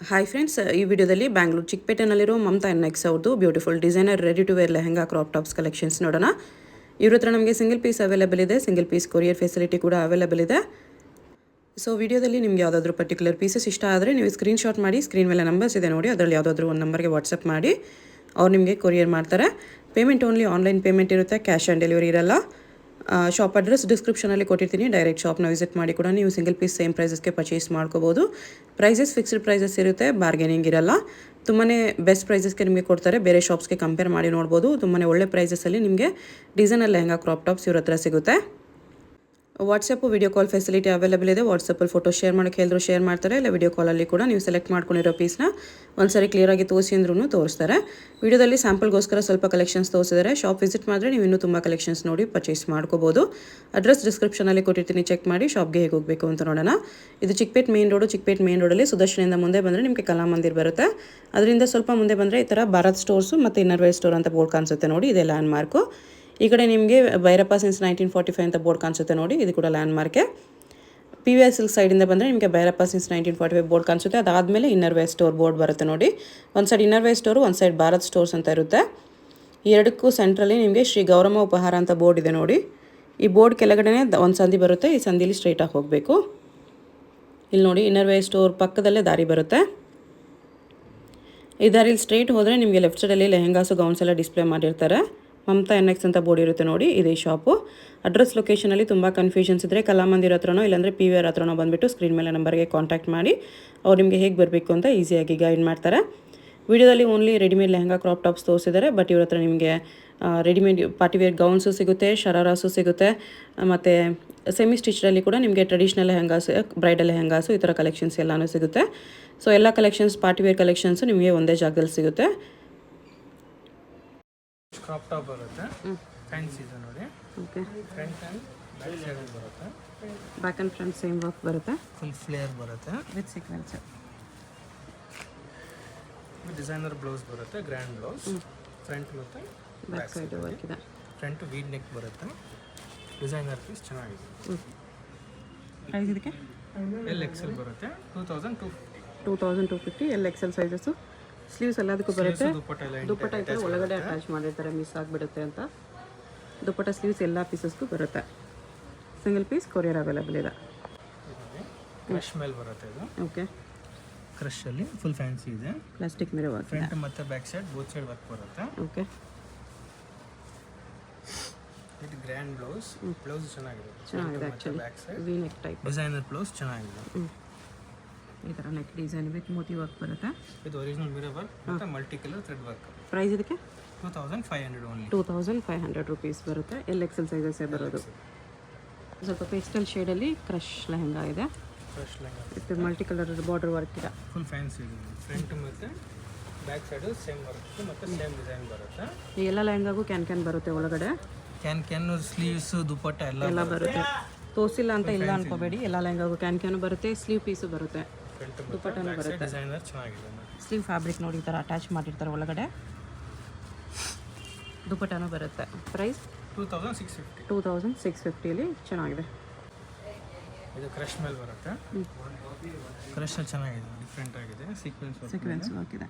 Hi friends, ಈ ವಿಡಿಯೋದಲ್ಲಿ ಬ್ಯಾಂಗ್ಳೂರು ಚಿಕ್ಕಪೇಟೆನಲ್ಲಿರೋ ಮಮತಾ ಎನ್ಎಕ್ಸ್ ಅವ್ರದ್ದು beautiful designer ready to wear lehenga crop tops collections ನೋಡೋಣ. ಇವ್ರ ಹತ್ರ ನಮಗೆ ಸಿಂಗಲ್ ಪೀಸ್ ಅವೈಲೇಬಲ್ ಇದೆ, ಸಿಂಗಲ್ ಪೀಸ್ ಕೊರಿಯರ್ ಫೆಸಿಲಿಟಿ ಕೂಡ ಅವೈಲೇಬಲ್ ಇದೆ. ಸೊ ವಿಡಿಯೋದಲ್ಲಿ ನಿಮ್ಗೆ ಯಾವುದಾದ್ರೂ ಪರ್ಟಿಕ್ಯುಲರ್ ಪೀಸಸ್ ಇಷ್ಟ ಆದರೆ ನೀವು ಸ್ಕ್ರೀನ್ಶಾಟ್ ಮಾಡಿ, ಸ್ಕ್ರೀನ್ ಮೇಲೆ ನಂಬರ್ಸ್ ಇದೆ ನೋಡಿ, ಅದರಲ್ಲಿ ಯಾವುದಾದ್ರೂ ಒಂದು ನಂಬರ್ಗೆ ವಾಟ್ಸಪ್ ಮಾಡಿ ಅವ್ರು ನಿಮಗೆ ಕೊರಿಯರ್ ಮಾಡ್ತಾರೆ. ಪೇಮೆಂಟ್ ಓನ್ಲಿ ಆನ್ಲೈನ್ ಪೇಮೆಂಟ್ ಇರುತ್ತೆ, ಕ್ಯಾಶ್ ಆನ್ ಡೆಲಿವರಿ ಇರಲ್ಲ. ಶಾಪ್ ಅಡ್ರೆಸ್ ಡಿಸ್ಕ್ರಿಪ್ಷನಲ್ಲಿ ಕೊಟ್ಟಿರ್ತೀನಿ, ಡೈರೆಕ್ಟ್ ಶಾಪ್ನ ವಿಸಿಟ್ ಮಾಡಿ ಕೂಡ ನೀವು ಸಿಂಗಲ್ ಪೀಸ್ ಸೇಮ್ ಪ್ರೈಸಸ್ಗೆ ಪರ್ಚೇಸ್ ಮಾಡ್ಕೋಬೋದು. ಪ್ರೈಸಸ್ ಫಿಕ್ಸ್ಡ್ ಪ್ರೈಸಸ್ ಇರುತ್ತೆ, ಬಾರ್ಗೇನಿಂಗ್ ಇರಲ್ಲ. ತುಂಬಾ ಬೆಸ್ಟ್ ಪ್ರೈಸಸ್ಗೆ ನಿಮಗೆ ಕೊಡ್ತಾರೆ, ಬೇರೆ ಶಾಪ್ಸ್ಗೆ ಕಂಪೇರ್ ಮಾಡಿ ನೋಡ್ಬೋದು. ತುಂಬಾ ಒಳ್ಳೆ ಪ್ರೈಸಸಲ್ಲಿ ನಿಮಗೆ ಡಿಸೈನರ್ ಲೆಹಂಗಾ ಕ್ರಾಪ್ ಟಾಪ್ಸ್ ಇವ್ರ ಹತ್ರ ಸಿಗುತ್ತೆ. WhatsApp video call facility available ಇದೆ. ವಾಟ್ಸಪ್ಪಲ್ಲಿ ಫೋಟೋ ಶೇರ್ ಮಾಡೋಕ್ಕೆ ಹೇಳಿದ್ರು ಶೇರ್ ಮಾಡ್ತಾರೆ, ಇಲ್ಲ ವಿಡಿಯೋ ಕಾಲಲ್ಲಿ ಕೂಡ ನೀವು ಸೆಲೆಕ್ಟ್ ಮಾಡ್ಕೊಂಡಿರೋ ಪೀಸ್ನ ಒಂದ್ಸರಿ ಕ್ಲಿಯರಾಗಿ ತೋರಿಸಿ ಅಂದ್ರೂ ತೋರಿಸ್ತಾರೆ. ವಿಡಿಯೋದಲ್ಲಿ ಸ್ಯಾಂಪಲ್ಗೋಸ್ಕರ ಸ್ವಲ್ಪ ಕಲೆಕ್ಷನ್ಸ್ ತೋರಿಸಿದ್ದಾರೆ. ಶಾಪ್ ವಿಸಿಟ್ ಮಾಡಿದ್ರೆ ನೀವು ಇನ್ನೂ ತುಂಬ ಕಲೆಕ್ಷನ್ಸ್ ನೋಡಿ ಪರ್ಚೇಸ್ ಮಾಡ್ಕೋಬೋದು. ಅಡ್ರೆಸ್ ಡಿಸ್ಕ್ರಿಪ್ಷನಲ್ಲಿ ಕೊಟ್ಟಿರ್ತೀನಿ, ಚೆಕ್ ಮಾಡಿ ಶಾಪ್ಗೆ ಹೇಗೆ ಹೋಗಬೇಕು ಅಂತ ನೋಡೋಣ. ಇದು ಚಿಕ್ಕಪೇಟ್ ಮೇನ್ ರೋಡಲ್ಲಿ ಸುದರ್ಶನಿಂದ ಮುಂದೆ ಬಂದರೆ ನಿಮಗೆ ಕಲಾಮಂದಿರ್ ಬರುತ್ತೆ. ಅದರಿಂದ ಸ್ವಲ್ಪ ಮುಂದೆ ಬಂದರೆ ಈ ಥರ ಭಾರತ್ ಸ್ಟೋರ್ಸು ಮತ್ತು ಇನ್ನರ್ವೇರ್ ಸ್ಟೋರ್ ಅಂತ ಬೋರ್ಡ್ ಕಾಣಿಸುತ್ತೆ ನೋಡಿ, ಇದೇ ಲ್ಯಾಂಡ್ ಮಾರ್ಕು. ಈ ಕಡೆ ನಿಮಗೆ ಭೈರಪ್ಪ ಸಿನ್ಸ್ 1945 ಅಂತ ಬೋರ್ಡ್ ಕಾಣಿಸುತ್ತೆ ನೋಡಿ, ಇದು ಕೂಡ ಲ್ಯಾಂಡ್ ಮಾರ್ಕೆ. PVR ಸಿಲ್ಕ್ ಸೈಡಿಂದ ಬಂದರೆ ನಿಮಗೆ ಭೈರಪ್ಪ ಸಿನ್ಸ್ 1945 ಬೋರ್ಡ್ ಕಾಣಿಸುತ್ತೆ. ಅದಾದಮೇಲೆ ಇನ್ನರ್ವೇರ್ ಸ್ಟೋರ್ ಬೋರ್ಡ್ ಬರುತ್ತೆ ನೋಡಿ. ಒಂದು ಸೈಡ್ ಇನ್ನರ್ವೇರ್ ಸ್ಟೋರು, ಒಂದು ಸೈಡ್ ಭಾರತ್ ಸ್ಟೋರ್ಸ್ ಅಂತ ಇರುತ್ತೆ. ಈ ಎರಡಕ್ಕೂ ಸೆಂಟ್ರಲ್ಲಿ ನಿಮಗೆ ಶ್ರೀ ಗೌರಮ್ಮ ಉಪಹಾರ ಅಂತ ಬೋರ್ಡ್ ಇದೆ ನೋಡಿ. ಈ ಬೋರ್ಡ್ ಕೆಳಗಡೆ ಒಂದು ಸಂದಿ ಬರುತ್ತೆ, ಈ ಸಂದಿಲಿ ಸ್ಟ್ರೈಟಾಗಿ ಹೋಗಬೇಕು. ಇಲ್ಲಿ ನೋಡಿ, ಇನ್ನರ್ವೇರ್ ಸ್ಟೋರ್ ಪಕ್ಕದಲ್ಲೇ ದಾರಿ ಬರುತ್ತೆ. ಈ ದಾರಿಲಿ ಸ್ಟ್ರೈಟ್ ಹೋದರೆ ನಿಮಗೆ ಲೆಫ್ಟ್ ಸೈಡಲ್ಲಿ ಲೆಹಂಗಾಸು ಗೌನ್ಸ್ ಎಲ್ಲ ಡಿಸ್ಪ್ಲೇ ಮಾಡಿರ್ತಾರೆ. ಮಮತಾ ಎನ್ಎಕ್ಸ್ ಅಂತ ಬೋರ್ಡ್ ಇರುತ್ತೆ ನೋಡಿ, ಇದೇ ಶಾಪು. ಅಡ್ರೆಸ್ ಲೊಕೇಶನಲ್ಲಿ ತುಂಬ ಕನ್ಫ್ಯೂಷನ್ಸ್ ಇದ್ದರೆ ಕಲಾಮಂದಿರ್ ಹತ್ರನೋ ಇಲ್ಲಾಂದರೆ PVR ಹತ್ರನೋ ಬಂದುಬಿಟ್ಟು ಸ್ಕ್ರೀನ್ ಮೇಲೆ ನಂಬರ್ಗೆ ಕಾಂಟ್ಯಾಕ್ಟ್ ಮಾಡಿ ಅವ್ರು ನಿಮಗೆ ಹೇಗೆ ಬರಬೇಕು ಅಂತ ಈಸಿಯಾಗಿ ಗೈಡ್ ಮಾಡ್ತಾರೆ. ವಿಡಿಯೋದಲ್ಲಿ only readymade lehenga crop tops ತೋರಿಸಿದ್ದಾರೆ, ಬಟ್ ಇವ್ರ ಹತ್ರ ನಿಮಗೆ ರೆಡಿಮೇಡ್ ಪಾರ್ಟಿವೇರ್ ಗೌನ್ಸು ಸಿಗುತ್ತೆ, ಶರಾರಾಸು ಸಿಗುತ್ತೆ, ಮತ್ತು ಸೆಮಿ ಸ್ಟಿಚ್ಡಲ್ಲಿ ಕೂಡ ನಿಮಗೆ ಟ್ರೆಡಿಷ್ನಲ್ ಲೆಹಂಗಾಸು, ಬ್ರೈಡಲ್ ಲೆಹಂಗಾಸು, ಈ ಥರ ಕಲೆಕ್ಷನ್ಸ್ ಎಲ್ಲನೂ ಸಿಗುತ್ತೆ. ಸೊ ಎಲ್ಲ ಕಲೆಕ್ಷನ್ಸ್, ಪಾರ್ಟಿವೇರ್ ಕಲೆಕ್ಷನ್ಸು ನಿಮಗೆ ಒಂದೇ ಜಾಗದಲ್ಲಿ ಸಿಗುತ್ತೆ. ಕ್ರಾಪ್ ಟಾಪ್ ಬರುತ್ತೆ, ಫ್ಯಾನ್ಸಿ ಇದೆ ನೋಡಿ. Okay, front and back side ಬರುತ್ತೆ. Back and front same work ಬರುತ್ತೆ, ಫುಲ್ ಫ್ಲೇರ್ ಬರುತ್ತೆ ವಿತ್ ಸೀಕ್ವೆನ್ಸ್. ಡಿಸೈನರ್ ಬ್ಲೌಸ್ ಬರುತ್ತೆ, ಗ್ರ್ಯಾಂಡ್ ಬ್ಲೌಸ್. ಫ್ರಂಟ್ ಮತ್ತು ಬ್ಯಾಕ್ ಸೈಡ್ ವರ್ಕ್ ಇದೆ. ಫ್ರಂಟ್ ವೀಡ್ ನೆಕ್ ಬರುತ್ತೆ. ಡಿಸೈನರ್ ಪೀಸ್ ಚೆನ್ನಾಗಿದೆ. ಪ್ರೈಸ್ ಇದಕ್ಕೆ XL ಬರುತ್ತೆ, 2250. XL sizes. ಸ್ಲೀವ್ಸ್ ಎಲ್ಲದಕ್ಕೂ ಬರುತ್ತೆ. ದುಪ್ಪಟ್ಟ ಈ ಥರ ಒಳಗಡೆ ಅಟ್ಯಾಚ್ ಮಾಡಿರ್ತಾರೆ, ಮಿಸ್ ಆಗಿಬಿಡುತ್ತೆ ಅಂತ. ದುಪ್ಪಟ್ಟ ಸ್ಲೀವ್ಸ್ ಎಲ್ಲ ಪೀಸಸ್ಗೂ ಬರುತ್ತೆ. ಸಿಂಗಲ್ ಪೀಸ್ ಕೊರಿಯರ್ ಅವೈಲೇಬಲ್ ಇದೆ. ಕ್ರಶ್ ಮೇಲೆ ಬರುತ್ತೆ ಇದು. ಓಕೆ, ಕ್ರಶಲ್ಲಿ ಫುಲ್ ಫ್ಯಾನ್ಸಿ ಇದೆ. ಪ್ಲಾಸ್ಟಿಕ್ ಮೇಲೆ ವರ್ಕ್, ಫ್ರಂಟ್ ಮತ್ತು back side both side work ಬರುತ್ತೆ. ಓಕೆ, ಇದು ಗ್ರ್ಯಾಂಡ್ ಬ್ಲೌಸ್. ಬ್ಲೌಸ್ ಚೆನ್ನಾಗಿದೆ actually back side V neck type. Designer blouse ಚೆನ್ನಾಗಿದೆ. ಈ ಥರ neck design with moti work ಬರುತ್ತೆ. ಇದು ಒರಿಜಿನಲ್ ಮಿರರ್ ವರ್ಕ್ ಮತ್ತು multi colour thread work. Price ಇದಕ್ಕೆ 2500 ಓನ್ಲಿ. 2500 ರುಪೀಸ್ ಬರುತ್ತೆ. XL ಸೈಜಸ್ಸೇ ಬರೋದು. ಸ್ವಲ್ಪ ಪೇಸ್ಟಲ್ ಶೇಡಲ್ಲಿ ಕ್ರಶ್ ಲೆಹಂಗಾ ಇದೆ, crush lehenga with multi colour border work ಇದೆ. ಫುಲ್ ಫ್ಯಾನ್ಸಿ ಇದೆ. ಫ್ರಂಟ್ ಮತ್ತು ಬ್ಯಾಕ್ ಸೈಡು ಸೇಮ್ ವರ್ಕ್ ಮತ್ತು ಸೇಮ್ ಡಿಸೈನ್ ಬರುತ್ತೆ. ಈ ಎಲ್ಲ ಲೆಹಂಗಾಗೂ ಕ್ಯಾನ್ ಬರುತ್ತೆ ಒಳಗಡೆ. ಕ್ಯಾನ್ ಸ್ಲೀವ್ಸು ದುಪ್ಪಟ್ಟ ಎಲ್ಲ ಬರುತ್ತೆ. ತೋರಿಸಿಲ್ಲ ಅಂತ ಇಲ್ಲ ಅನ್ಕೋಬೇಡಿ, ಎಲ್ಲ ಲೆಹಂಗಾಗೂ ಕ್ಯಾನ್ ಬರುತ್ತೆ. ಸ್ಲೀವ್ ಪೀಸು ಬರುತ್ತೆ, ದುಪ್ಪಟ್ಟನೂ ಬರುತ್ತೆ. ಡಿಸೈನರ್ ಚೆನ್ನಾಗಿದೆ. ಸ್ಲೀವ್ ಫ್ಯಾಬ್ರಿಕ್ ನೋಡಿ ಈ ಥರ ಅಟ್ಯಾಚ್ ಮಾಡಿರ್ತಾರೆ ಒಳಗಡೆ. ದುಪ್ಪಟ್ಟನೂ ಬರುತ್ತೆ. ಪ್ರೈಸ್ 2650 ಚೆನ್ನಾಗಿದೆ. ಇದು ಕ್ರಶ್ ಮೇಲೆ ಬರುತ್ತೆ. ಕ್ರಶ್ ಚೆನ್ನಾಗಿದೆ, ಡಿಫ್ರೆಂಟ್ ಆಗಿದೆ. ಸೀಕ್ವೆನ್ಸ್ ವರ್ಕ್ ಇದೆ.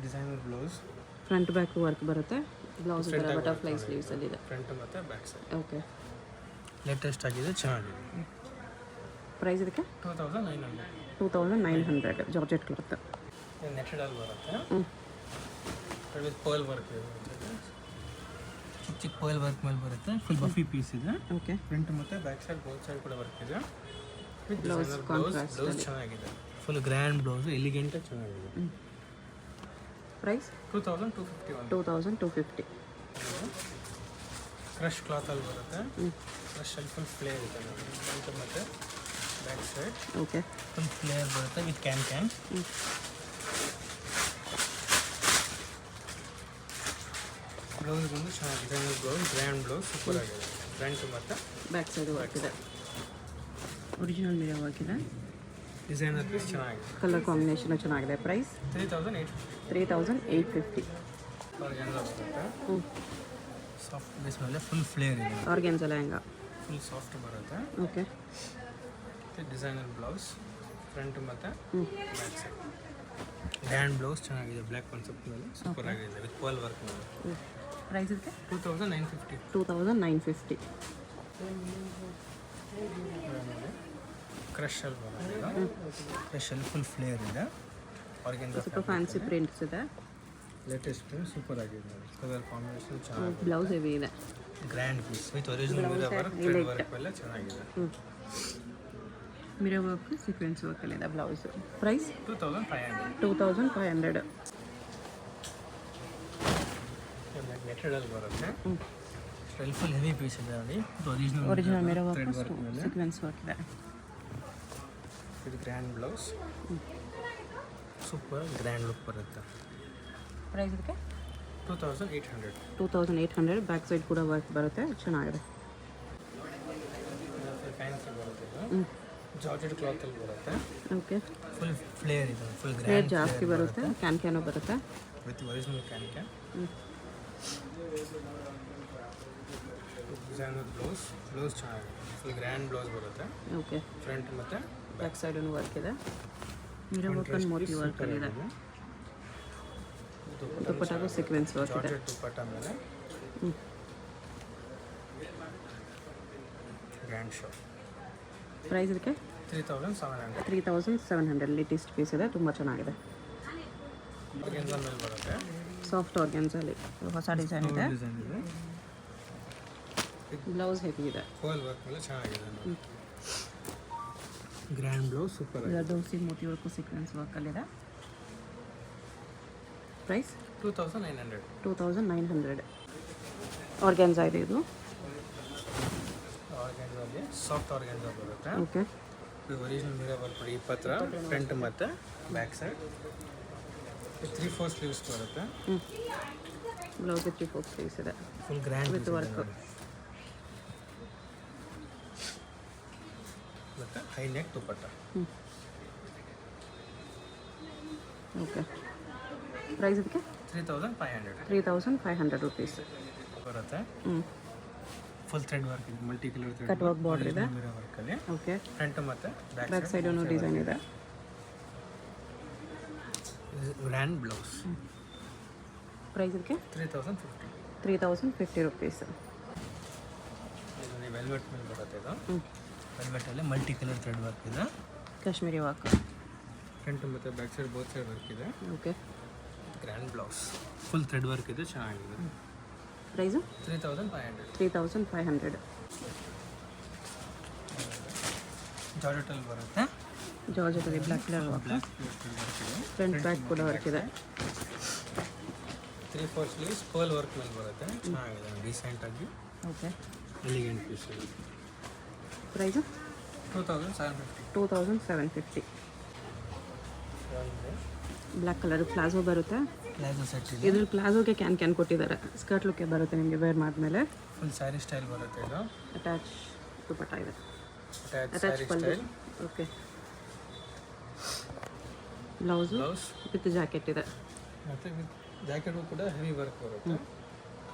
Designer blouse, front back work ಬರುತ್ತೆ. ಬ್ಲೌಸ್ ಬಟರ್ಫ್ಲೈ ಸ್ಲೀವ್ಸ್ ಅಲ್ಲಿ ಇದೆ. ಫ್ರಂಟ್ ಮತ್ತು ಬ್ಯಾಕ್ ಸೈಡ್. ಓಕೆ, ಲೇಟೆಸ್ಟ್ ಆಗಿದೆ, ಚೆನ್ನಾಗಿದೆ. ಪ್ರೈಸ್ ಇದಕ್ಕೆ 2900 ಜಾರ್ಜೆಟ್ ಕ್ಲಾತ್. ನೆಟೆಡಲ್ಲಿ ಬರುತ್ತೆ. ವಿತ್ ಪರ್ಲ್ ವರ್ಕ್ ಇದೆ. ಚಿಕ್ಕ ಪರ್ಲ್ ವರ್ಕ್ ಮೇಲೆ ಬರುತ್ತೆ. ಫುಲ್ ಬಫಿ ಪೀಸ್ ಇದೆ. ಓಕೆ, ಫ್ರಂಟ್ ಮತ್ತು ಬ್ಯಾಕ್ ಸೈಡ್ ಬೋತ್ ಸೈಡ್ ಕೂಡ ವರ್ಕ್ ಇದೆ. ವಿತ್ ಬ್ಲೌಸ್ ಕಾಂಟ್ರಾಸ್ಟ್ ಬ್ಲೌಸ್ ಚೆನ್ನಾಗಿದೆ. ಫುಲ್ ಗ್ರ್ಯಾಂಡ್ ಬ್ಲೌಸ್, ಎಲಿಗೆಂಟ್ ಚೆನ್ನಾಗಿದೆ. ಪ್ರೈಸ್ 2250. ಕ್ರಶ್ ಕ್ಲಾತಲ್ಲಿ ಬರುತ್ತೆ. ಕ್ರಶಲ್ಲಿ ಫುಲ್ ಫ್ಲೇರ್ ಇದೆ. ಫ್ರಂಟ್ ಮತ್ತು back side okay, full flare ಬರುತ್ತೆ ವಿತ್ ಕ್ಯಾನ್. ಬ್ಲೌಸ್ ಬಂದು ಚೆನ್ನಾಗಿದೆ. Designer blouse, grand blouse, super ಆಗಿದೆ. ಫ್ರಂಟ್ ಮತ್ತು ಬ್ಯಾಕ್ ಸೈಡ್ ವರ್ಕ್ ಇದೆ. ಒರಿಜಿನಲ್ ಮಿರರ್ ವರ್ಕ್ ಇದೆ. ಡಿಸೈನರ್ ಪೀಸ್ ಚೆನ್ನಾಗಿದೆ. ಕಲರ್ ಕಾಂಬಿನೇಷನ್ ಚೆನ್ನಾಗಿದೆ. ಪ್ರೈಸ್ 3850. ಆರ್ಗ್ಯಾನ್ಸಾ ಬರುತ್ತೆ. ಸಾಫ್ಟ್ ಬೇಸ್ ಮೇಲೆ ಫುಲ್ ಫ್ಲೇರ್ ಇದೆ. ಆರ್ಗ್ಯಾನ್ಸಾ ಲೆಹಂಗಾ ಫುಲ್ ಸಾಫ್ಟ್ ಬರುತ್ತೆ. ಓಕೆ, ಡಿಸೈನರ್ ಬ್ಲೌಸ್, ಫ್ರಂಟ್ ಮತ್ತು ಬ್ಯಾಕ್ ಸೈಡ್. ಗ್ರ್ಯಾಂಡ್ ಬ್ಲೌಸ್ ಚೆನ್ನಾಗಿದೆ, ಬ್ಲ್ಯಾಕ್ ಕಾನ್ಸೆಪ್ಟ್ ಮೇಲೆ ಸೂಪರ್ ಆಗಿದೆ ವಿತ್ ಪರ್ಲ್ ವರ್ಕ್ ಮೇಲೆ. ಪ್ರೈಸ್ ಇದಕ್ಕೆ 2950. 2950. ಕ್ರಶಲ್ಲಿ ಬರೋದು, ಕ್ರಶಲ್ಲಿ ಫುಲ್ ಫ್ಲೇರ್ ಇದೆ, ಆರ್ಗೆನ್ಜಾ ಸ್ವಲ್ಪ ಫ್ಯಾನ್ಸಿ ಪ್ರಿಂಟ್ಸ್ ಇದೆ. ಲೇಟೆಸ್ಟ್ ಪ್ರಿಂಟ್ ಸೂಪರ್ ಆಗಿದೆ ನೋಡಿ, ಕಲರ್ ಕಾಂಬಿನೇಷನ್ ಚೆನ್ನಾಗಿದೆ. ಬ್ಲೌಸ್ ಹೆವಿ ಇದೆ, grand piece with original mirror work, thread work ಎಲ್ಲ ಚೆನ್ನಾಗಿದೆ. ಮಿರರ್ ವರ್ಕ್ ಸೀಕ್ವೆನ್ಸ್ ವರ್ಕಲ್ಲಿದೆ ಬ್ಲೌಸ್. ಪ್ರೈಸ್ 2500. 2500. ಮೆಟೀರಿಯಲ್ ಬರುತ್ತೆ, ಫುಲ್ ಹೆವಿ ಪೀಸ್ ಇದೆ ನೋಡಿ, original mirror thread work work ಮೇಲೆ ಸೀಕ್ವೆನ್ಸ್ ವರ್ಕ್ ಇದೆ. ಇದು grand blouse, super grand look ಬರುತ್ತೆ. ಪ್ರೈಸ್ ಇದಕ್ಕೆ 2800. 2800. ಬ್ಯಾಕ್ ಸೈಡ್ ಕೂಡ ವರ್ಕ್ ಬರುತ್ತೆ, ಚೆನ್ನಾಗಿದೆ. ಫ್ಯಾನ್ಸಿ ಬರುತ್ತೆ, ಜಾರ್ಜೆಟ್ ಕ್ಲಾತಲ್ಲಿ ಬರುತ್ತೆ, ಓಕೆ. ಫುಲ್ ಫ್ಲೇರ್ ಇದೆ, ಫುಲ್ ರೇಟ್ ಗ್ರ್ಯಾಂಡ್ ಜಾಸ್ತಿ ಬರುತ್ತೆ, ಕ್ಯಾನು ಬರುತ್ತೆ. ವಿತ್ ಒರಿಜಿನಲ್ ಕ್ಯಾನ್ ಡಿಸೈನರ್ ಬ್ಲೌಸ್ ಚೆನ್ನಾಗಿದೆ, ಫುಲ್ ಗ್ರ್ಯಾಂಡ್ ಬ್ಲೌಸ್ ಬರುತ್ತೆ. ಓಕೆ. ಫ್ರಂಟ್ ಮತ್ತು ಬ್ಯಾಕ್ ಸೈಡೂ ವರ್ಕ್ ಇದೆ, ಮಿರರ್ ವರ್ಕ್ ಅಂಡ್ ಮೋತಿ ವರ್ಕಲ್ಲಿದೆ. ದುಪ್ಪಟ್ಟಾಗೂ ಸೀಕ್ವೆನ್ಸ್ ವರ್ಕ್ ಇದೆ. ಜಾರ್ಜೆಟ್ ದುಪ್ಪಟ್ಟ ಮೇಲೆ ಗ್ರ್ಯಾಂಡ್ ಶೋ. ಪ್ರೈಸ್ ಇದಕ್ಕೆ 3700. 3700. ಲೇಟೆಸ್ಟ್ ಪೀಸ್ ಇದೆ, ತುಂಬ ಚೆನ್ನಾಗಿದೆ. ಆರ್ಗೆನ್ಜಾ ಮೇಲೆ ಬರುತ್ತೆ, ಸಾಫ್ಟ್ ಆರ್ಗೆನ್ಸಲ್ಲಿ ಹೊಸ ಡಿಸೈನ್ ಇದೆ. ಡಿಸೈನ್ ಇದೆ, ಬ್ಲೌಸ್ ಹೆವಿ ಇದೆ, ಪರ್ಲ್ ವರ್ಕ್ ಮೇಲೆ ಚೆನ್ನಾಗಿದೆ. ಗ್ರ್ಯಾಂಡ್ ಬ್ಲೌಸ್ ಸೂಪರ್ ಆಗಿದೆ. ದೋಸಿ ಮೋತಿ ವರ್ಕು ಸೀಕ್ವೆನ್ಸ್ ವರ್ಕಲ್ಲಿದೆ. ಪ್ರೈಸ್ 2900. 2900. ಆರ್ಗೆನ್ಸಾ ಇದೆ ಇದು. ಆರ್ಗೆನ್ಜಾಲಿ ಸಾಫ್ಟ್ ಆರ್ಗೆನ್ಜಾ ಬರುತ್ತೆ, ಓಕೆ. ಇದು ಒರಿಜಿನಲ್ ಮಿರರ್ ವರ್ಕ್ ಈ ಪತ್ರ ಫ್ರಂಟ್ ಮತ್ತು ಬ್ಯಾಕ್ ಸೈಡ್. 3/4 ಸ್ಲೀವ್ಸ್ ಬರುತ್ತೆ, ಬ್ಲೌಸ್ 3/4 ಸ್ಲೀವ್ಸ್ ಇದೆ, ಫುಲ್ ಗ್ರ್ಯಾಂಡ್ ವಿತ್ ವರ್ಕ್. ಮತ್ತು high neck dupatta. Okay. Price ಇದಕ್ಕೆ 3500. 3500 ರುಪೀಸ್ ಬರುತ್ತೆ, ಫುಲ್ ಥ್ರೆಡ್ ವರ್ಕ್ ಇದೆ, multi colour thread cut work border ಇದೆ. ಮಿರರ್ ವರ್ಕಲ್ಲಿ ಓಕೆ. ಫ್ರಂಟ್ ಮತ್ತು ಬ್ಯಾಕ್ ಸೈಡ್ ಡಿಸೈನ್ ಇದೆ. Grand blouse. ಪ್ರೈಸ್ ಇದಕ್ಕೆ 3050. 3050 ರುಪೀಸ್. ಇದು ವೆಲ್ವೆಟ್ ಮೇಲೆ ಬರುತ್ತೆ, ಇದು ವೆಲ್ವೆಟಲ್ಲಿ ಮಲ್ಟಿ ಕಲರ್ ಥ್ರೆಡ್ ವರ್ಕ್ ಇದೆ, ಕಾಶ್ಮೀರಿ ವರ್ಕ್. ಫ್ರಂಟ್ ಮತ್ತು back side both side work ಇದೆ. Okay. Grand blouse full thread work ಇದೆ, ಚೆನ್ನಾಗಿದೆ. ಪ್ರೈಸು 3500. 3500. ಜಾರ್ಜೆಟಲ್ಲಿ ಬರುತ್ತೆ, ಜಾರ್ಜೆಟಲ್ಲಿ black colour work, black thread work ಇದೆ, ಫ್ರಂಟ್ ಬ್ಯಾಕ್ ಕೂಡ ವರ್ಕ್ ಇದೆ. 3/4 ಸ್ಲೀವ್ಸ್ ಪರ್ಲ್ ವರ್ಕ್ ಮೇಲೆ ಬರುತ್ತೆ, ಚೆನ್ನಾಗಿದೆ, ರೀಸೆಂಟಾಗಿ ಓಕೆ. ಎಲಿಗೆಂಟ್ ಪೀಸ್ ಇದೆ. ಪ್ರೈಸು 2750. 2750. ಬ್ಲ್ಯಾಕ್ ಕಲರ್ ಪ್ಲಾಜೋ ಬರುತ್ತೆ. ಪ್ಲಾಜೋ ಸೆಟ್ ಇದೆ, ಇದ್ರ ಪ್ಲಾಜೋಗೆ ಕ್ಯಾನ್ ಕೊಟ್ಟಿದ್ದಾರೆ, ಸ್ಕರ್ಟ್ ಲುಕ್ಕೆ ಬರುತ್ತೆ ನಿಮಗೆ ವೇರ್ ಮಾಡಿದ್ಮೇಲೆ. ಫುಲ್ ಸ್ಯಾರಿ ಸ್ಟೈಲ್ ಬರುತ್ತೆ, ಇದು ಅಟ್ಯಾಚ್ ದುಪಟ್ಟ ಇದೆ, attach attach sari pallu. Style. Okay. Blouse blouse with jacket ಇದೆ. ಮತ್ತು ವಿತ್ ಜಾಕೆಟು ಕೂಡ ಹೆವಿ ವರ್ಕ್ ಬರುತ್ತೆ,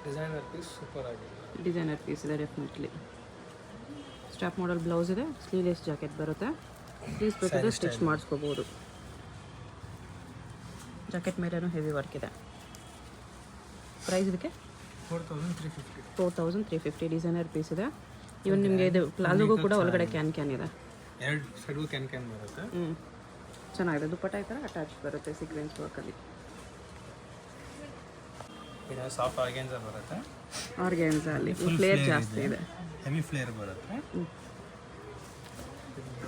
ಡಿಸೈನರ್ ಪೀಸ್ ಸೂಪರ್ ಆಗಿದೆ. ಡಿಸೈನರ್ ಪೀಸ್ ಇದೆ ಡೆಫಿನೆಟ್ಲಿ. ಸ್ಟ್ರಾಪ್ ಮಾಡಲ್ ಬ್ಲೌಸ್ ಇದೆ, ಸ್ಲೀವ್ಲೆಸ್ ಜಾಕೆಟ್ ಬರುತ್ತೆ. ಸ್ಲೀವ್ಸ್ ಬೇಕಾದ್ರೆ ಸ್ಟಿಚ್ ಮಾಡಿಸ್ಕೋಬೋದು. ಜಾಕೆಟ್ ಮೇಲೇನೂ ಹೆವಿ ವರ್ಕ್ ಇದೆ. ಪ್ರೈಸ್ ಇದಕ್ಕೆ 4350. 4350. ಡಿಸೈನರ್ ಪೀಸ್ ಇದೆ. ಇವನ್ ನಿಮಗೆ ಇದು ಪ್ಲಾಜೋಗೂ ಕೂಡ ಒಳಗಡೆ ಕ್ಯಾನ್ ಇದೆ. ಎರಡು ಸೈಡ್ಗೂ ಕ್ಯಾನ್ ಬರುತ್ತೆ, ಚೆನ್ನಾಗಿದೆ. ದುಪ್ಪಟ್ಟ ಈ ಥರ ಅಟ್ಯಾಚ್ ಬರುತ್ತೆ ಸೀಕ್ವೆನ್ಸ್ ವರ್ಕಲ್ಲಿ. ಇದು ಸಾಫ್ಟ್ ಆರ್ಗೆನ್ಜಾ ಬರುತ್ತೆ, ಆರ್ಗೆನ್ಜಾ ಅಲ್ಲಿ ಫ್ಲೇರ್ ಜಾಸ್ತಿ ಇದೆ, ಹೆವಿ ಫ್ಲೇರ್ ಬರುತ್ತೆ.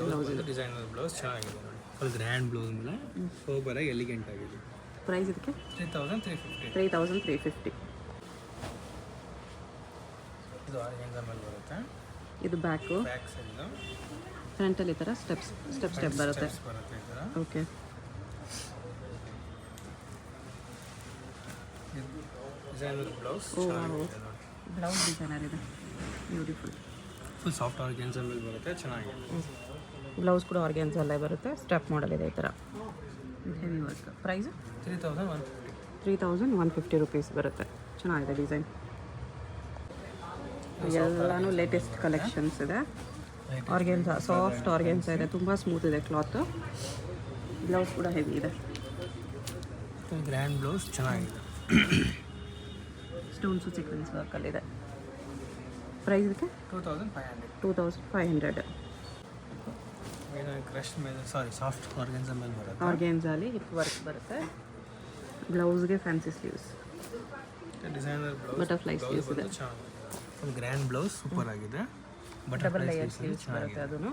ಬ್ಲೌಸ್ ಡಿಸೈನರ್ ಬ್ಲೌಸ್ ಚೆನ್ನಾಗಿದೆ ನೋಡಿ, ಫುಲ್ ಗ್ರ್ಯಾಂಡ್ ಬ್ಲೌಸ್ ಮೇಲೆ ಸೋಬರಾಗಿ ಎಲಿಗೆಂಟ್ ಆಗಿದೆ. ಪ್ರೈಸ್ ಇದಕ್ಕೆ 3350. 3350. ಇದು ಆರ್ಗೆನ್ಜಾ ಮೇಲೆ ಬರುತ್ತೆ, ಇದು ಬ್ಯಾಕು. ಬ್ಯಾಕ್ ಸೈಡ್ ಫ್ರಂಟಲ್ಲಿ ಈ ಥರ ಸ್ಟೆಪ್ ಬರುತ್ತೆ. ಬರುತ್ತೆ ಈ ಥರ. ಓಕೆ. ಡಿಸೈನರ್ ಬ್ಲೌಸ್ ಚೆನ್ನಾಗಿದೆ ನೋಡಿ, ಬ್ಲೌಸ್ ಡಿಸೈನರ್ ಇದೆ, ಬ್ಯೂಟಿಫುಲ್. ಫುಲ್ ಸಾಫ್ಟ್ ಆರ್ಗೆನ್ಜಾ ಮೇಲೆ ಬರುತ್ತೆ, ಚೆನ್ನಾಗಿದೆ. ಬ್ಲೌಸ್ ಕೂಡ ಆರ್ಗೆನ್ಸಲ್ಲೇ ಬರುತ್ತೆ, ಸ್ಟೆಪ್ ಮಾಡಲ್ ಇದೆ ಈ ಥರ, ಹೆವಿ ವರ್ಕ್. ಪ್ರೈಸ್ 3150. 3150 ರುಪೀಸ್ ಬರುತ್ತೆ. ಚೆನ್ನಾಗಿದೆ ಡಿಸೈನ್. ಎಲ್ಲಾನು ಲೇಟೆಸ್ಟ್ ಕಲೆಕ್ಷನ್ಸ್ ಇದೆ. ಆರ್ಗೆನ್ಸಾ, ಸಾಫ್ಟ್ ಆರ್ಗೆನ್ಸಾ ಇದೆ, ತುಂಬ ಸ್ಮೂತ್ ಇದೆ ಕ್ಲಾತ್. ಬ್ಲೌಸ್ ಕೂಡ ಹೆವಿ ಇದೆ. ಗ್ರ್ಯಾಂಡ್ ಬ್ಲೌಸ್ ಚೆನ್ನಾಗಿದೆ. ಸ್ಟೋನ್ಸು ಸೀಕ್ವೆನ್ಸ್ ವರ್ಕಲ್ಲಿದೆ. ಪ್ರೈಸ್ ಇದಕ್ಕೆ 2500. 2500. ಏನು ಕ್ರಶ್ ಮೇಲೆ ಸಾಫ್ಟ್ ಆರ್ಗೆನ್ಸಾ ಮೇಲೆ ಬರುತ್ತೆ. ಆರ್ಗೆನ್ಸಾಲಿ ಹಿಪ್ ವರ್ಕ್ ಬರುತ್ತೆ. ಬ್ಲೌಸ್ಗೆ fancy sleeves, designer blouse, butterfly sleeves ಇದೆ. ಫುಲ್ ಗ್ರ್ಯಾಂಡ್ ಬ್ಲೌಸ್ ಸೂಪರ್ ಆಗಿದೆ. ಡಬಲ್ ಲೇಯರ್ ಸ್ಲೀವ್ಸ್ ಬರುತ್ತೆ. ಅದನ್ನು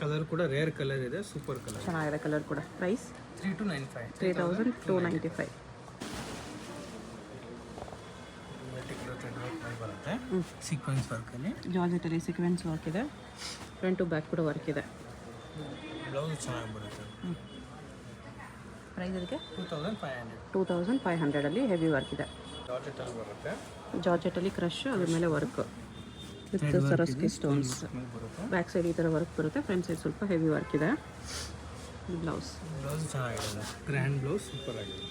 ಕಲರ್ ಕೂಡ ರೇರ್ ಕಲರ್ ಇದೆ, ಸೂಪರ್ ಕಲರ್ ಚೆನ್ನಾಗಿದೆ. ಕಲರ್ ಕೂಡ. ಪ್ರೈಸ್ 3295. 3295. ಬರುತ್ತೆ ಸೀಕ್ವೆನ್ಸ್ ವರ್ಕಲ್ಲಿ. ಜಾರ್ಜೆಟಲ್ಲಿ ಸೀಕ್ವೆನ್ಸ್ ವರ್ಕ್ ಇದೆ. ಫ್ರಂಟ್ ಟು ಬ್ಯಾಕ್ ಕೂಡ ವರ್ಕ್ ಇದೆ. ಬ್ಲೌಸ್ ಚೆನ್ನಾಗಿ ಬರುತ್ತೆ. ಪ್ರೈಸ್ ಅದಕ್ಕೆ 2500. 2500 ಹೆವಿ ವರ್ಕ್ ಇದೆ. ಜಾರ್ಜೆಟಲ್ಲಿ ಬರುತ್ತೆ. ಜಾರ್ಜೆಟಲ್ಲಿ ಕ್ರಶ್, ಅದ್ರ ಮೇಲೆ work with Swarovski stones. Back side ಈ ಥರ ವರ್ಕ್ ಬರುತ್ತೆ. ಫ್ರಂಟ್ ಸೈಡ್ ಸ್ವಲ್ಪ ಹೆವಿ ವರ್ಕ್ ಇದೆ. ಬ್ಲೌಸ್ ಚೆನ್ನಾಗಿದೆ. ಗ್ರ್ಯಾಂಡ್ ಬ್ಲೌಸ್ ಸೂಪರ್ ಆಗಿದೆ.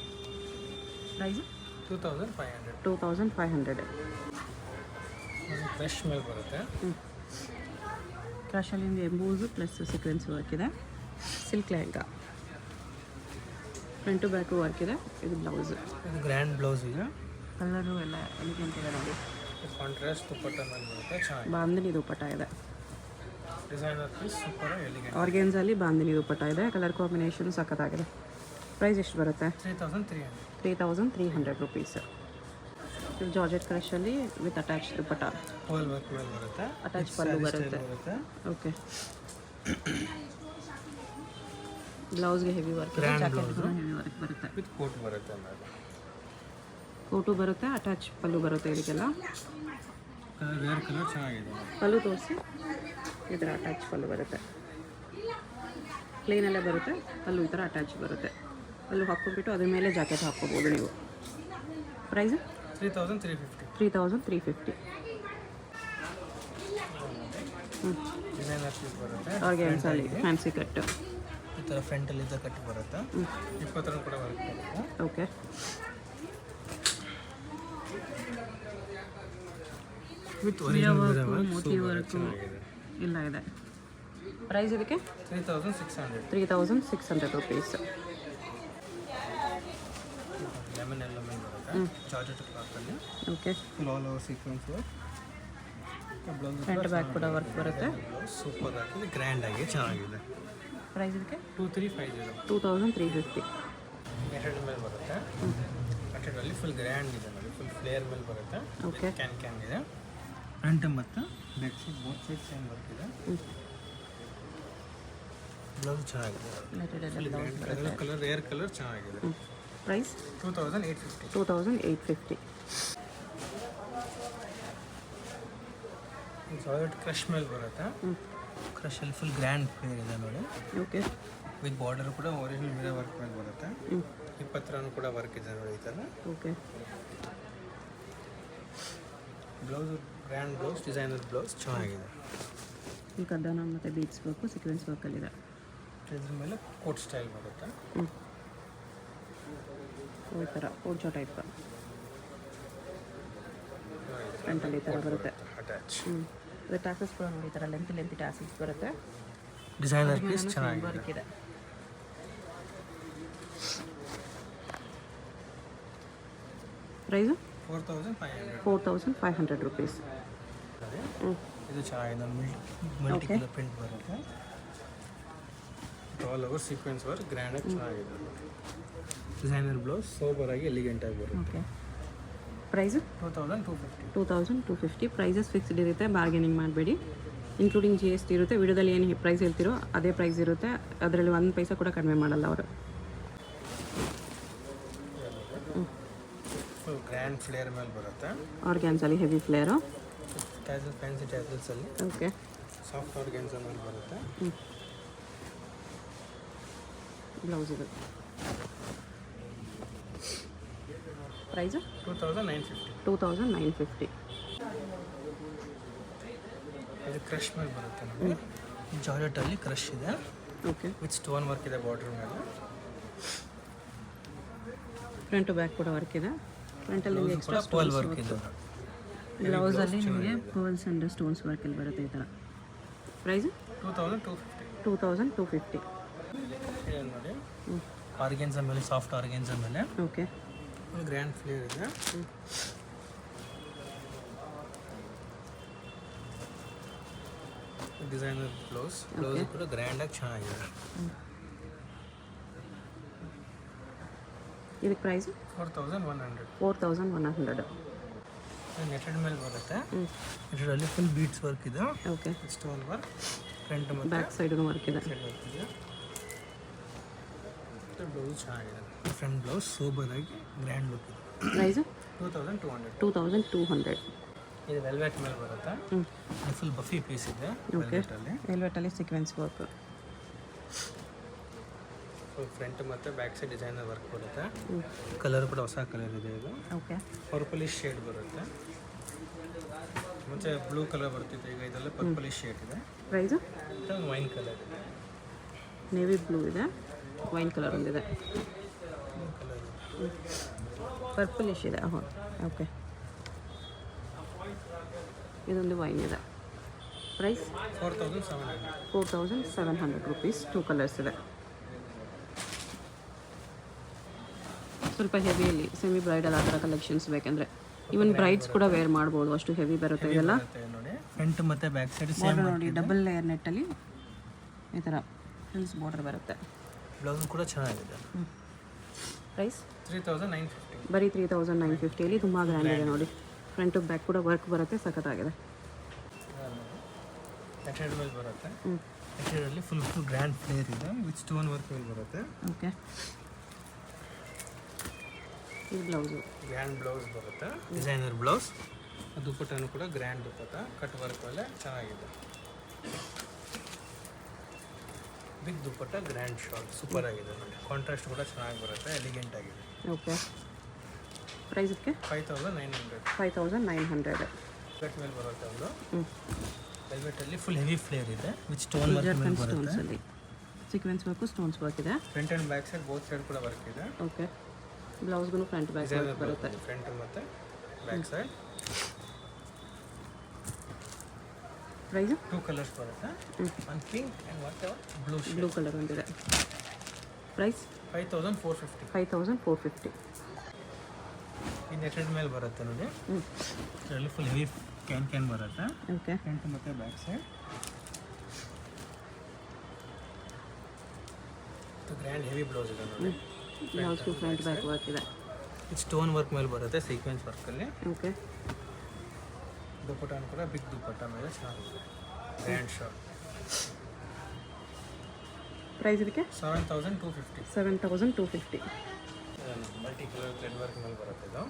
ಪ್ರೈಸ್ 2500. 2500. ಫ್ರೆಶ್ ಮೇಲೆ ಬರುತ್ತೆ. ಕ್ರಶಲ್ಲಿ ಎಂಬೂಸು ಪ್ಲಸ್ ಸೀಕ್ವೆನ್ಸ್ ವರ್ಕ್ ಇದೆ. Silk lehenga, front to back work ಇದೆ. ಇದು ಬ್ಲೌಸ್. ಇದು ಗ್ರ್ಯಾಂಡ್ ಬ್ಲೌಸ್ ಇದೆ. ಕಲರು ಎಲ್ಲ ಎಲಿಗೆಂಟ್ ಇದೆ ನೋಡಿ. ಕಾಂಟ್ರಾಸ್ಟ್ ದುಪ್ಪಟ್ಟ ಮೇಲೆ ಬರುತ್ತೆ. ಚೆನ್ನಾಗಿ ಬಾಂದಿನಿ ದುಪ್ಪಟ್ಟ ಇದೆ. Designer piece super elegant. ಆರ್ಗೆನ್ಸಲ್ಲಿ ಬಾಂದಿನಿ ದುಪ್ಪಟ್ಟ ಇದೆ. ಕಲರ್ ಕಾಂಬಿನೇಷನ್ ಸಖತ್ತಾಗಿದೆ. ಪ್ರೈಸ್ ಎಷ್ಟು ಬರುತ್ತೆ? 3300. 3300 ರುಪೀಸ್. ಇದು ಜಾರ್ಜೆಟ್ ಕ್ರಶಲ್ಲಿ with attach dupatta. Pearl work ಮೇಲೆ ಬರುತ್ತೆ. ಅಟ್ಯಾಚ್ ಪಲ್ಲು ಬರುತ್ತೆ. ಓಕೆ. ಬ್ಲೌಸ್ಗೆ ಹೆವಿ ವರ್ಕ್ ಇದೆ. ಜಾಕೆಟ್ ಹೆವಿ ವರ್ಕ್ ಬರುತ್ತೆ. ವಿತ್ ಕೋಟ್ ಬರುತ್ತೆ ಮೇಲೆ. ಕೋಟು ಬರುತ್ತೆ. ಅಟ್ಯಾಚ್ ಪಲ್ಲು ಬರುತ್ತೆ. ಇದಕ್ಕೆಲ್ಲ ಕಲರ್ ರೇರ್ ಕಲರ್ ಚೆನ್ನಾಗಿದೆ. ಪಲ್ಲು ತೋರಿಸಿ. ಈ ಥರ ಅಟ್ಯಾಚ್ ಪಲ್ಲು ಬರುತ್ತೆ. ಪ್ಲೇನಲ್ಲೇ ಬರುತ್ತೆ. ಪಲ್ಲು ಈ ಥರ ಅಟ್ಯಾಚ್ ಬರುತ್ತೆ. ಪಲ್ಲು ಹಾಕ್ಕೊಂಡ್ಬಿಟ್ಟು ಅದ್ರ ಮೇಲೆ ಜಾಕೆಟ್ ಹಾಕ್ಕೋಬೋದು ನೀವು. ಪ್ರೈಸ್ 3350. 3350. ಡಿಸೈನರ್ ಪೀಸ್ ಬರುತ್ತೆ. ಆರ್ಗೆನ್ಸಾಲಿ ಫ್ಯಾನ್ಸಿ ಕಟ್. ಈ ಥರ ಫ್ರಂಟಲ್ಲಿ ಇದ್ದ ಕಟ್ ಬರುತ್ತೆ. 20 ಕೂಡ ವರ್ಕ್ ಬರುತ್ತೆ. Okay. With original Moti work ಇಲ್ಲ ಇದೆ. ಪ್ರೈಸ್ ಇದಕ್ಕೆ 3600. 3600 ರುಪೀಸ್. ಲೆಮನ್ ಎಲ್ಲ ಮೇಲೆ ಬರುತ್ತೆ. ಜಾರ್ಜೆಟ್ ಕ್ಲಾತಲ್ಲಿ. Okay. Full all over sequence work. Front back ಕೂಡ ವರ್ಕ್ ಬರುತ್ತೆ. ಸೂಪರ್ ಆಗಿದೆ. ಗ್ರ್ಯಾಂಡ್ ಆಗಿ ಚೆನ್ನಾಗಿದೆ. ಪ್ರೈಸ್ ಇದಕ್ಕೆ 2350. 2350. ಮೆಟೆಡ್ ಮೇಲೆ ಬರುತ್ತೆ. ಮೆಟೆಡಲ್ಲಿ ಫುಲ್ ಗ್ರ್ಯಾಂಡ್ ಇದೆ ನೋಡಿ. ಫುಲ್ ಫ್ಲೇರ್ ಮೇಲೆ ಬರುತ್ತೆ. ಓಕೆ. ಕ್ಯಾನ್ ಇದೆ. ಫ್ರಂಟ್ ಮತ್ತು back side both side same work ಇದೆ. ಬ್ಲೌಸ್ ಚೆನ್ನಾಗಿದೆ. ಕಲರ್ ರೇರ್ ಕಲರ್ ಚೆನ್ನಾಗಿದೆ. ಪ್ರೈಸ್ 2850. 2850. ಜಾರ್ಜೆಟ್ ಕ್ರಶ್ ಮೇಲೆ ಬರುತ್ತೆ. ಕ್ರಶಲ್ಲಿ ಫುಲ್ ಗ್ರ್ಯಾಂಡ್ ಫ್ಲೇರ್ ಇದೆ ನೋಡಿ. ಓಕೆ. ವಿತ್ ಬಾರ್ಡರ್ ಕೂಡ ಒರಿಜಿನಲ್ ಮಿರರ್ ವರ್ಕ್ ಮೇಲೆ ಬರುತ್ತೆ. 20 ಕೂಡ ವರ್ಕ್ ಇದೆ ನೋಡಿ ಈ ಥರ. Okay. Blouse grand blouse, designer blouse ಚೆನ್ನಾಗಿದೆ. ಈ ಕದ್ದಾನ ಮತ್ತು ಬೀಡ್ಸ್ ವರ್ಕು ಸೀಕ್ವೆನ್ಸ್ ವರ್ಕಲ್ಲಿದೆ. ಇದ್ರ ಮೇಲೆ ಕೋಟ್ ಸ್ಟೈಲ್ ಬರುತ್ತೆ. ಈ ಥರ ಓಡ್ಚೋ ಟೈಪ್ ಫ್ರಂಟಲ್ಲಿ ಈ ಥರ ಬರುತ್ತೆ. ಅಟ್ಯಾಚ್. ಇದು ಟ್ಯಾಸಸ್ ಕೂಡ ನೋಡಿ. ಈ ಥರ ಲೆಂತ್ ಟ್ಯಾಸಸ್ ಬರುತ್ತೆ. ಡಿಸೈನರ್ ಪೀಸ್ ಚೆನ್ನಾಗಿದೆ. ವರ್ಕ್ ಇದೆ. ಪ್ರೈಸು 4500. 4500 ರುಪೀಸ್. ಇದು ಚೆನ್ನಾಗಿದೆ. ಮಲ್ಟಿ ಕಲರ್ ಪ್ರಿಂಟ್ ಬರುತ್ತೆ. All over sequence work grand ಆಗಿ ಚೆನ್ನಾಗಿದೆ. ಡಿಸೈನರ್ ಬ್ಲೌಸ್ ಸೋಬರ್ ಆಗಿ ಎಲಿಗೆಂಟ್ ಆಗಿ ಬರುತ್ತೆ. ಓಕೆ. ಪ್ರೈಸು 2250. 2250. ಪ್ರೈಸಸ್ ಫಿಕ್ಸ್ಡ್ ಇರುತ್ತೆ. ಬಾರ್ಗೇನಿಂಗ್ ಮಾಡಬೇಡಿ. ಇನ್ಕ್ಲೂಡಿಂಗ್ GST ಇರುತ್ತೆ. ವಿಡಿಯೋದಲ್ಲಿ ಏನು ಪ್ರೈಸ್ ಹೇಳ್ತಿರೋ ಅದೇ ಪ್ರೈಸ್ ಇರುತ್ತೆ. ಅದರಲ್ಲಿ 1 ಪೈಸಾ ಕೂಡ ಕಡಿಮೆ ಮಾಡಲ್ಲ ಅವರು. ಫುಲ್ ಗ್ರ್ಯಾಂಡ್ ಫ್ಲೇರ್ ಮೇಲೆ ಬರುತ್ತೆ. ಆರ್ಗ್ಯಾನ್ಸಲ್ಲಿ ಹೆವಿ ಫ್ಲೇರು. ಟ್ಯಾಸಲ್ ಫ್ಯಾನ್ಸಿ ಟ್ಯಾಸಲ್ಸಲ್ಲಿ. ಓಕೆ. ಸಾಫ್ಟ್ ಆರ್ಗೆನ್ಸ ಮೇಲೆ ಬರುತ್ತೆ. ಬ್ಲೌಸ್ ಇದು. ಪ್ರೈಸು 2950. 2950. ಇದು ಕ್ರಶ್ ಮೇಲೆ ಬರುತ್ತೆ ನಮಗೆ. ಜಾರ್ಜೆಟಲ್ಲಿ ಕ್ರಶ್ ಇದೆ. ಓಕೆ. ವಿತ್ ಸ್ಟೋನ್ ವರ್ಕ್ ಇದೆ ಬಾರ್ಡರ್ ಮೇಲೆ. ಫ್ರಂಟ್ ಬ್ಯಾಕ್ ಕೂಡ ವರ್ಕ್ ಇದೆ. ಫ್ರಂಟಲ್ಲಿ ಎಕ್ಸ್ಟ್ರಾ ಪರ್ಲ್ ವರ್ಕ್ ಇದೆ. ಬ್ಲೌಸಲ್ಲಿ ನಿಮಗೆ ಪರ್ಲ್ಸ್ ಆ್ಯಂಡ್ ಸ್ಟೋನ್ಸ್ ವರ್ಕಲ್ಲಿ ಬರುತ್ತೆ ಈ ಥರ. ಪ್ರೈಸು 2250. 2250. ಇದೆ ನೋಡಿ. ಆರ್ಗೆನ್ಸ ಮೇಲೆ ಸಾಫ್ಟ್ ಆರ್ಗೆನ್ಸ ಮೇಲೆ ಓಕೆ ಗ್ರ್ಯಾಂಡ್ ಫ್ಲೇರ್ ಇದೆ. ಡಿಸೈನರ್ ಬ್ಲೌಸ್ ಕೂಡ ಗ್ರ್ಯಾಂಡಾಗಿ ಚೆನ್ನಾಗಿದೆ. ಇದಕ್ಕೆ ಪ್ರೈಸು 4100. 4100. ನೆಟೆಡ್ ಮೇಲೆ ಬರುತ್ತೆ. ನೆಟೆಡಲ್ಲಿ ಫುಲ್ ಬೀಟ್ಸ್ ವರ್ಕ್ ಇದೆ. ಓಕೆ ಸ್ಟೋನ್ ವರ್ಕ್ ಫ್ರಂಟ್ ಮತ್ತು ಬ್ಯಾಕ್ ಸೈಡು ವರ್ಕ್ ಇದೆ. ವರ್ಕ್ ಇದೆ. ಬ್ಲೌಸ್ ಚೆನ್ನಾಗಿದೆ. ಫ್ರಂಟ್ ಬ್ಲೌಸ್ ಸೋಬರ್ ಆಗಿ ಗ್ರ್ಯಾಂಡ್ ಲುಕ್ ಇದೆ. ಪ್ರೈಸು 2200. 2200. ಇದು ವೆಲ್ವೆಟ್ ಮೇಲೆ ಬರುತ್ತೆ. ಫುಲ್ ಬಫಿ ಪೀಸ್ ಇದೆ. ಓಕೆ ವೆಲ್ವೆಟಲ್ಲಿ ಸೀಕ್ವೆನ್ಸ್ ವರ್ಕ್. ಫುಲ್ ಫ್ರಂಟ್ ಮತ್ತು ಬ್ಯಾಕ್ ಸೈಡ್ ಡಿಸೈನರ್ ವರ್ಕ್ ಬರುತ್ತೆ. ಕಲರ್ ಕೂಡ ಹೊಸ ಕಲರ್ ಇದೆ. ಇದು ಓಕೆ ಪರ್ಪಲಿಶ್ ಶೇಡ್ ಬರುತ್ತೆ. ಮುಂಚೆ ಬ್ಲೂ ಕಲರ್ ಬರ್ತಿದೆ, ಈಗ ಇದೆಲ್ಲ ಪರ್ಪಲಿಶ್ ಶೇಡ್ ಇದೆ. ಪ್ರೈಸು ವೈನ್ ಕಲರ್ ಇದೆ. ನೇವಿ ಬ್ಲೂ ಇದೆ, ವೈನ್ ಕಲರ್ ಒಂದಿದೆ, ಪರ್ಪಲಿಶ್ ಇದೆ. ಓಕೆ ಇದೊಂದು ವೈನ್ ಇದೆ. ಪ್ರೈಸ್ 4700. 4700 rupees. 2 ಕಲರ್ಸ್ ಇದೆ. ಸ್ವಲ್ಪ ಹೆವಿಯಲ್ಲಿ ಸೆಮಿ ಬ್ರೈಡಲ್ ಆ ಥರ ಕಲೆಕ್ಷನ್ಸ್ ಬೇಕಂದರೆ ಈವನ್ ಬ್ರೈಡ್ಸ್ ಕೂಡ ವೇರ್ ಮಾಡ್ಬೋದು, ಅಷ್ಟು ಹೆವಿ ಬರುತ್ತೆ ಇದೆಲ್ಲ. ನೋಡಿ ಫ್ರಂಟ್ ಮತ್ತು ಬ್ಯಾಕ್ ಸೈಡ್ ಸೇಮ್ ನೋಡಿ, ಡಬಲ್ ಲೇಯರ್ ನೆಟ್ಟಲ್ಲಿ ಈ ಥರ ಹಿಲ್ಸ್ ಬಾರ್ಡರ್ ಬರುತ್ತೆ. ಬ್ಲೌಸ್ ಕೂಡ ಚೆನ್ನಾಗಿದೆ. ಪ್ರೈಸ್ 3950. ಬರೀ 3950ಯಲ್ಲಿ ತುಂಬ ಗ್ರ್ಯಾಂಡ್ ಇದೆ ನೋಡಿ. ಫ್ರಂಟ್ ಬ್ಯಾಕ್ ಕೂಡ ವರ್ಕ್ ಬರುತ್ತೆ, ಸಖತ್ತಾಗಿದೆ. ನೆಟೆಡ್ ಮೇಲೆ ಬರುತ್ತೆ. ನೆಟೆಡಲ್ಲಿ ಫುಲ್ ಗ್ರ್ಯಾಂಡ್ ಫ್ಲೇರ್ ಇದೆ ವಿತ್ ಸ್ಟೋನ್ ವರ್ಕ್ ಮೇಲೆ ಬರುತ್ತೆ. ಓಕೆ ಇದು ಬ್ಲೌಸು ಗ್ರ್ಯಾಂಡ್ ಬ್ಲೌಸ್ ಬರುತ್ತೆ, ಡಿಸೈನರ್ ಬ್ಲೌಸ್. ದುಪ್ಪಟ್ಟನು ಕೂಡ ಗ್ರ್ಯಾಂಡ್ ದುಪ್ಪಟ್ಟ, ಕಟ್ ವರ್ಕ್ ಮೇಲೆ ಚೆನ್ನಾಗಿದೆ. ಬಿಗ್ ದುಪ್ಪಟ್ಟ, ಗ್ರ್ಯಾಂಡ್ ಶಾಲ್, ಸೂಪರ್ ಆಗಿದೆ ನೋಡಿ. ಕಾಂಟ್ರಾಸ್ಟ್ ಕೂಡ ಚೆನ್ನಾಗಿ ಬರುತ್ತೆ, ಎಲಿಗೆಂಟ್ ಆಗಿದೆ. ಓಕೆ ಪ್ರೈಸ್ ಇದಕ್ಕೆ 5900. 5900. ವೆಲ್ವೆಟ್ ಮೇಲೆ ಬರುತ್ತೆ ಒಂದು. ವೆಲ್ವೆಟಲ್ಲಿ ಫುಲ್ ಹೆವಿ ಫ್ಲೇರ್ ಇದೆ ವಿತ್ ಸ್ಟೋನ್ ವರ್ಕ್ ಮೇಲೆ ಬರುತ್ತೆ. ಸ್ಟೋನ್ಸಲ್ಲಿ ಸೀಕ್ವೆನ್ಸ್ ವರ್ಕು, ಸ್ಟೋನ್ಸ್ ವರ್ಕ್ ಇದೆ. Front and back side both side ಕೂಡ ವರ್ಕ್ ಇದೆ. ಓಕೆ ಬ್ಲೌಸ್ಗೂ ಫ್ರಂಟ್ ಬ್ಯಾಕ್ ವರ್ಕ್ ಬರುತ್ತೆ. ಫ್ರಂಟ್ ಮತ್ತು ಬ್ಯಾಕ್ ಸೈಡ್. ಪ್ರೈಸು 2 ಕಲರ್ಸ್ ಬರುತ್ತೆ. ಒಂದು pink and what ever blue colour ಒಂದಿದೆ. ಪ್ರೈಸ್ 5450. 5450. ಈ ನೆಟೆಡ್ ಮೇಲೆ ಬರುತ್ತೆ ನೋಡಿ. ಇದರಲ್ಲಿ ಫುಲ್ ಹೆವಿ ಕ್ಯಾನ್ ಬರುತ್ತೆ. ಓಕೆ ಫ್ರಂಟ್ ಮತ್ತು back side. Grand heavy blouse ಇದೆ ನೋಡಿ. ಬ್ಲೌಸ್ಗೂ ಫ್ರಂಟ್ ಬ್ಯಾಕ್ ವರ್ಕ್ ಇದೆ. ಇದು ಸ್ಟೋನ್ ವರ್ಕ್ ಮೇಲೆ ಬರುತ್ತೆ, ಸೀಕ್ವೆನ್ಸ್ ವರ್ಕಲ್ಲಿ. ಓಕೆ ದುಪ್ಪಟ್ಟನು ಕೂಡ ಬಿಗ್ ದುಪ್ಪಟ್ಟ ಮೇಲೆ ಚೆನ್ನಾಗಿದೆ, ಗ್ರ್ಯಾಂಡ್ ಶಾರ್ಟ್. ಪ್ರೈಸ್ ಇದಕ್ಕೆ 7250. 7250. ಮಲ್ಟಿ ಕಲರ್ ಥ್ರೆಡ್ ವರ್ಕ್ ಮೇಲೆ ಬರುತ್ತೆ. ಇದು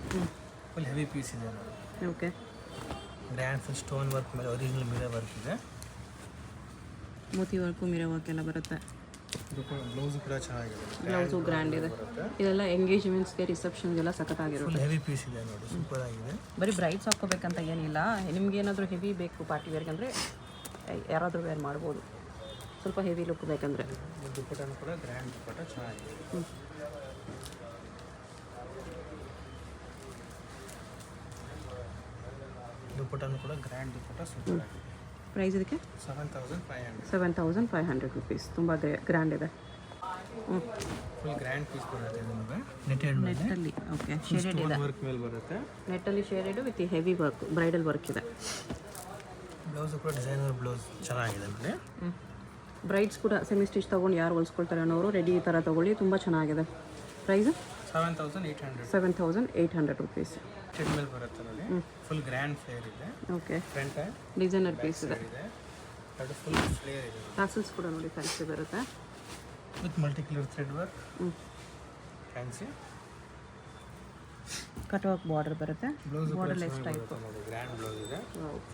ಫುಲ್ ಹೆವಿ ಪೀಸ್ ಇದೆ ನೋಡಿ. Okay grand full stone work ಮೇಲೆ ಒರಿಜಿನಲ್ ಮಿರರ್ ವರ್ಕ್ ಇದೆ. ಮೋತಿ ವರ್ಕು, ಮಿರರ್ ವರ್ಕ್ ಎಲ್ಲ ಬರುತ್ತೆ. ಬ್ಲೌಸ್ ಕೂಡ ಚೆನ್ನಾಗಿದೆ, ಬ್ಲೌಸು ಗ್ರ್ಯಾಂಡ್ ಇದೆ. ಇದೆಲ್ಲ ಎಂಗೇಜ್ಮೆಂಟ್ಸ್ಗೆ, ರಿಸೆಪ್ಷನ್ಗೆಲ್ಲ ಸಖತ್ತಾಗಿರುತ್ತೆ. ಫುಲ್ ಹೆವಿ ಪೀಸ್ ಇದೆ ನೋಡಿ, ಸೂಪರ್ ಆಗಿದೆ. ಬರೀ ಬ್ರೈಡ್ಸ್ ಹಾಕ್ಕೋಬೇಕಂತ ಏನಿಲ್ಲ, ನಿಮ್ಗೆ ಏನಾದರೂ ಹೆವಿ ಬೇಕು ಪಾರ್ಟಿ ವೇರ್ಗೆ ಅಂದರೆ ಯಾರಾದರೂ ವೇರ್ ಮಾಡ್ಬೋದು. ಸ್ವಲ್ಪ ಹೆವಿ ಲುಕ್ ಬೇಕಂದರೆ. ದುಪ್ಪಟ್ಟನು ಕೂಡ ಗ್ರ್ಯಾಂಡ್ ದುಪ್ಪಟ್ಟ ಚೆನ್ನಾಗಿದೆ. ದುಪ್ಪಟ್ಟನು ಕೂಡ ಗ್ರ್ಯಾಂಡ್ ದುಪ್ಪಟ್ಟ ಸೂಪರ್ ಆಗಿದೆ. ಪ್ರೈಸ್ ಇದಕ್ಕೆ 7500. 7500 rupees. ತುಂಬ ಗ್ರ್ಯಾಂಡ್ ಇದೆ. ಫುಲ್ ಗ್ರ್ಯಾಂಡ್ ಪೀಸ್ ಬರುತ್ತೆ ನಿಮಗೆ. ನೆಟೆಡ್ ಮೇಲೆ ನೆಟ್ಟಲ್ಲಿ ಓಕೆ ಶೇಡೆಡ್ ಇದೆ. ವರ್ಕ್ ಮೇಲೆ ಬರುತ್ತೆ. ನೆಟ್ಟಲ್ಲಿ shaded with heavy work, bridal work ಇದೆ. ಬ್ಲೌಸ್ ಕೂಡ ಡಿಸೈನರ್ ಬ್ಲೌಸ್ ಚೆನ್ನಾಗಿದೆ ನೋಡಿ. ಬ್ರೈಡ್ಸ್ ಕೂಡ ಸೆಮಿ ಸ್ಟಿಚ್ ತೊಗೊಂಡು ಯಾರು ಹೊಲ್ಸ್ಕೊಳ್ತಾರೆ ಅನ್ನೋರು ರೆಡಿ ಈ ಥರ ತೊಗೊಳ್ಳಿ, ತುಂಬ ಚೆನ್ನಾಗಿದೆ. ಪ್ರೈಸು 7800. 7800 rupees. ನೆಟೆಡ್ ಮೇಲೆ ಬರುತ್ತೆ ನೋಡಿ. ಫುಲ್ ಗ್ರ್ಯಾಂಡ್ ಫ್ಲೇರ್ ಇದೆ. ಓಕೆ ಫ್ರಂಟ್ ಡಿಸೈನರ್ ಪೀಸ್ ಇದೆ. ಅದು ಫುಲ್ ಫ್ಲೇರ್ ಇದೆ. ಟ್ಯಾಸಲ್ಸ್ ಕೂಡ ನೋಡಿ ಫ್ಯಾನ್ಸಿ ಬರುತ್ತೆ. With multi colour thread work, fancy cut work border ಬರುತ್ತೆ. ಬ್ಲೌಸ್ ಬಾರ್ಡರ್ಲೆಸ್ ಟೈಪ್ ನೋಡಿ, ಗ್ರ್ಯಾಂಡ್ ಬ್ಲೌಸ್ ಇದೆ.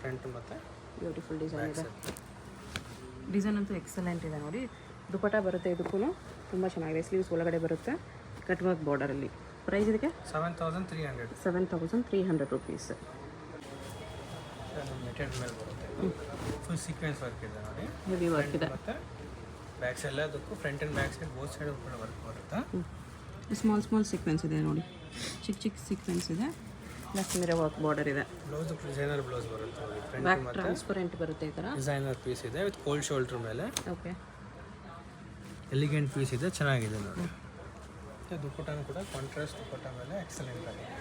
ಫ್ರಂಟ್ ಮತ್ತು ಬ್ಯೂಟಿಫುಲ್ ಡಿಸೈನ್ ಇದೆ. ಡಿಸೈನ್ ಅಂತೂ ಎಕ್ಸಲೆಂಟ್ ಇದೆ ನೋಡಿ. ದುಪಟ್ಟ ಬರುತ್ತೆ, ಇದಕ್ಕೂ ತುಂಬ ಚೆನ್ನಾಗಿದೆ. ಸ್ಲೀವ್ಸ್ ಒಳಗಡೆ ಬರುತ್ತೆ, ಕಟ್ ವರ್ಕ್ ಬಾರ್ಡರಲ್ಲಿ. ಪ್ರೈಸ್ ಇದಕ್ಕೆ 7300. 7300 rupees. ನೆಟೆಡ್ ಮೇಲೆ ಬರುತ್ತೆ. ಫುಲ್ ಸೀಕ್ವೆನ್ಸ್ ವರ್ಕ್ ಇದೆ ನೋಡಿ, ಹೆವಿ ವರ್ಕ್ ಇದೆ. ಮತ್ತು ಬ್ಯಾಕ್ ಸೈಡ್ ಎಲ್ಲದಕ್ಕೂ front and back side both side ಕೂಡ ವರ್ಕ್ ಬರುತ್ತೆ. ಸ್ಮಾಲ್ ಸೀಕ್ವೆನ್ಸ್ ಇದೆ ನೋಡಿ, ಚಿಕ್ಕ ಸೀಕ್ವೆನ್ಸ್ ಇದೆ, ಪ್ಲಸ್ ಮಿರರ್ ವರ್ಕ್ ಬಾರ್ಡರ್ ಇದೆ. ಬ್ಲೌಸ್ ಡಿಸೈನರ್ ಬ್ಲೌಸ್ ಬರುತ್ತೆ. ಫ್ರಂಟ್ ಬ್ಯಾಕ್ ಮತ್ತು ಟ್ರಾನ್ಸ್ಪರೆಂಟ್ ಬರುತ್ತೆ ಈ ಥರ. ಡಿಸೈನರ್ ಪೀಸ್ ಇದೆ ವಿತ್ ಕೋಲ್ಡ್ ಶೋಲ್ಡರ್ ಮೇಲೆ. ಓಕೆ ಎಲಿಗೆಂಟ್ ಪೀಸ್ ಇದೆ, ಚೆನ್ನಾಗಿದೆ ನೋಡಿ. ಮತ್ತು ದುಪ್ಪಟ್ಟಾನು ಕೂಡ ಕಾಂಟ್ರಾಸ್ಟ್ ದುಪ್ಪಟ್ಟ ಮೇಲೆ ಎಕ್ಸಲೆಂಟ್ ಆಗಿದೆ.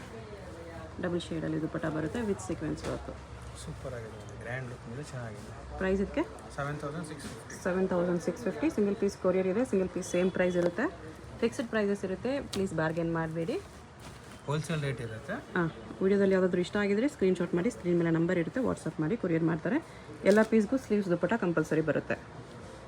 ಡಬಲ್ ಶೇಡಲ್ಲಿ ದುಪ್ಪಟ್ಟ ಬರುತ್ತೆ ವಿತ್ ಸೀಕ್ವೆನ್ಸ್ ವರ್ಕು. ಸೂಪರ್ ಆಗಿದೆ, ಗ್ರ್ಯಾಂಡ್ ಲುಕ್ ಮೇಲೆ ಚೆನ್ನಾಗಿದೆ. ಪ್ರೈಸ್ ಇದಕ್ಕೆ 7650. 7650. ಸಿಂಗಲ್ ಪೀಸ್ ಕೊರಿಯರ್ ಇದೆ, ಸಿಂಗಲ್ ಪೀಸ್ ಸೇಮ್ ಪ್ರೈಸ್ ಇರುತ್ತೆ. ಫಿಕ್ಸ್ಡ್ ಪ್ರೈಸಸ್ ಇರುತ್ತೆ, ಪ್ಲೀಸ್ ಬಾರ್ಗೇನ್ ಮಾಡಬೇಡಿ. ಹೋಲ್ಸೇಲ್ ರೇಟ್ ಇರುತ್ತೆ. ವಿಡಿಯೋದಲ್ಲಿ ಯಾವುದಾದ್ರೂ ಇಷ್ಟ ಆಗಿದ್ರೆ ಸ್ಕ್ರೀನ್ಶಾಟ್ ಮಾಡಿ, ಸ್ಕ್ರೀನ್ ಮೇಲೆ ನಂಬರ್ ಇರುತ್ತೆ, ವಾಟ್ಸಪ್ ಮಾಡಿ ಕೊರಿಯರ್ ಮಾಡ್ತಾರೆ. ಎಲ್ಲ ಪೀಸ್ಗೂ ಸ್ಲೀವ್ಸ್ ದುಪ್ಪಟ್ಟ ಕಂಪಲ್ಸರಿ ಬರುತ್ತೆ.